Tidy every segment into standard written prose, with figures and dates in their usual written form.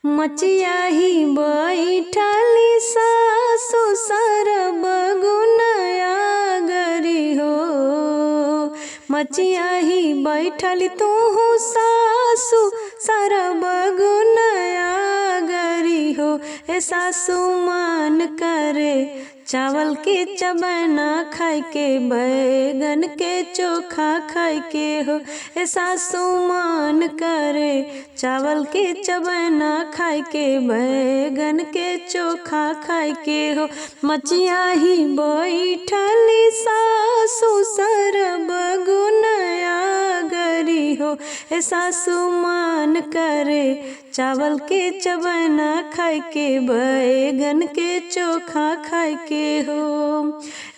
मचिया ही बैठली सासु सरब गुनया गरी हो। मचिया ही बैठली तू सासु सरब गुनया गरी हो। ए सासु मान करे चावल के चबना खाए के बैगन के चोखा खाए के हो। ए सासु मान करे चावल के चबना खाए के बैगन के चोखा खाए के हो। मचिया ही बैठली सासु सरब गुनया गरी हो। ए सासु मान करे चावल के चबना खाए के बैगन के चोखा खाए के हो।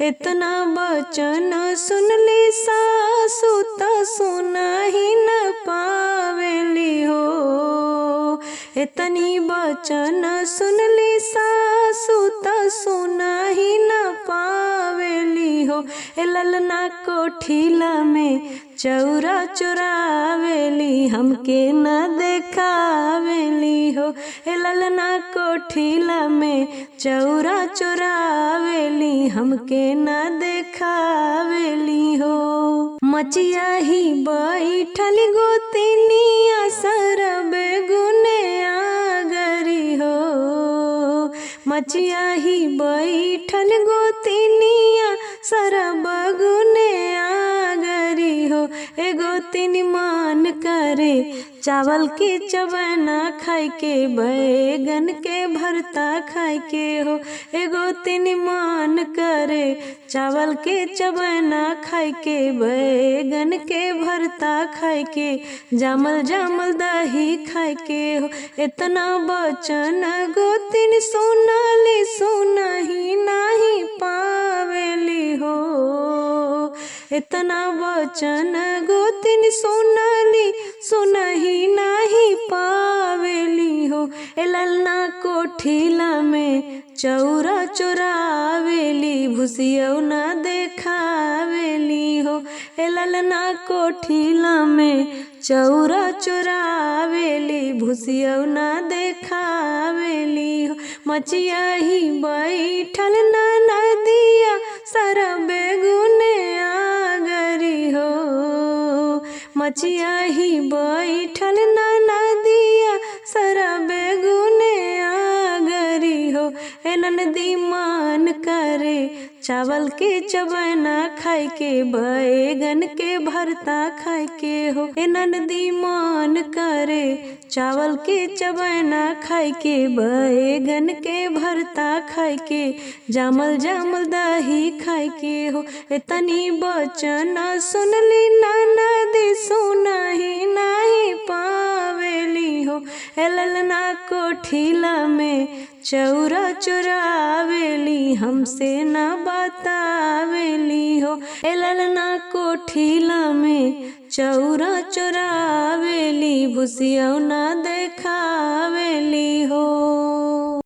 इतना वचन सुनली सासु त सुना ही न पावेली हो। इतनी वचन सुनली सासु त सुना ही न पावेली हो। ए ललना कोठिला में चौरा चुरावेली हमके न देखावेली हो। ए ललना कोठिला में चौरा चुरावेली हमके न देखावेली हो। मचिया ही बैठली गोतिनिया सरब गुनया गरी हो। मचिया ही बैठल गोतिनिया सरब गुनया गरी हो। ए गोतिनी मान करे चावल के चबना खाए के बैगन के भरता खाए के हो। ए गोतिनी मान करे चावल के चबना खाए के बैगन के भरता खाए के जामल जामल दही खाए के हो। इतना वचन गोतिन सुनली सुनही नाही पावेली हो। इतना वचन गोतिन सुनली सुनही नाही पावेली हो। ए ललना कोठिला में चौरा चुरावेली भुसियौ न देखावेली हो। ए ललना कोठिला में चौरा चुरावेली भुसियौ न देखावेली हो। मचिया ही बैठल नदिया सरब गुनया गरी हो। मचिया ही बैठल नदिया सरब गुनया गरी हो। ए ननदी मान करे चावल के चबना खाए के बैगन के भरता खाए के हो। ए ननदी मान करे चावल के चबना खाए के बैगन के भरता खाए के जामल जामल दही खाए के हो। इतनी वचन सुनली ननदी सुनही नाही पावेली हो। ए ललना कोठिला में चौरा चुरावेली हमसे न बतावेली हो। ए ललना कोठिला में चौरा चुरावेली भुसियौ न देखावेली हो।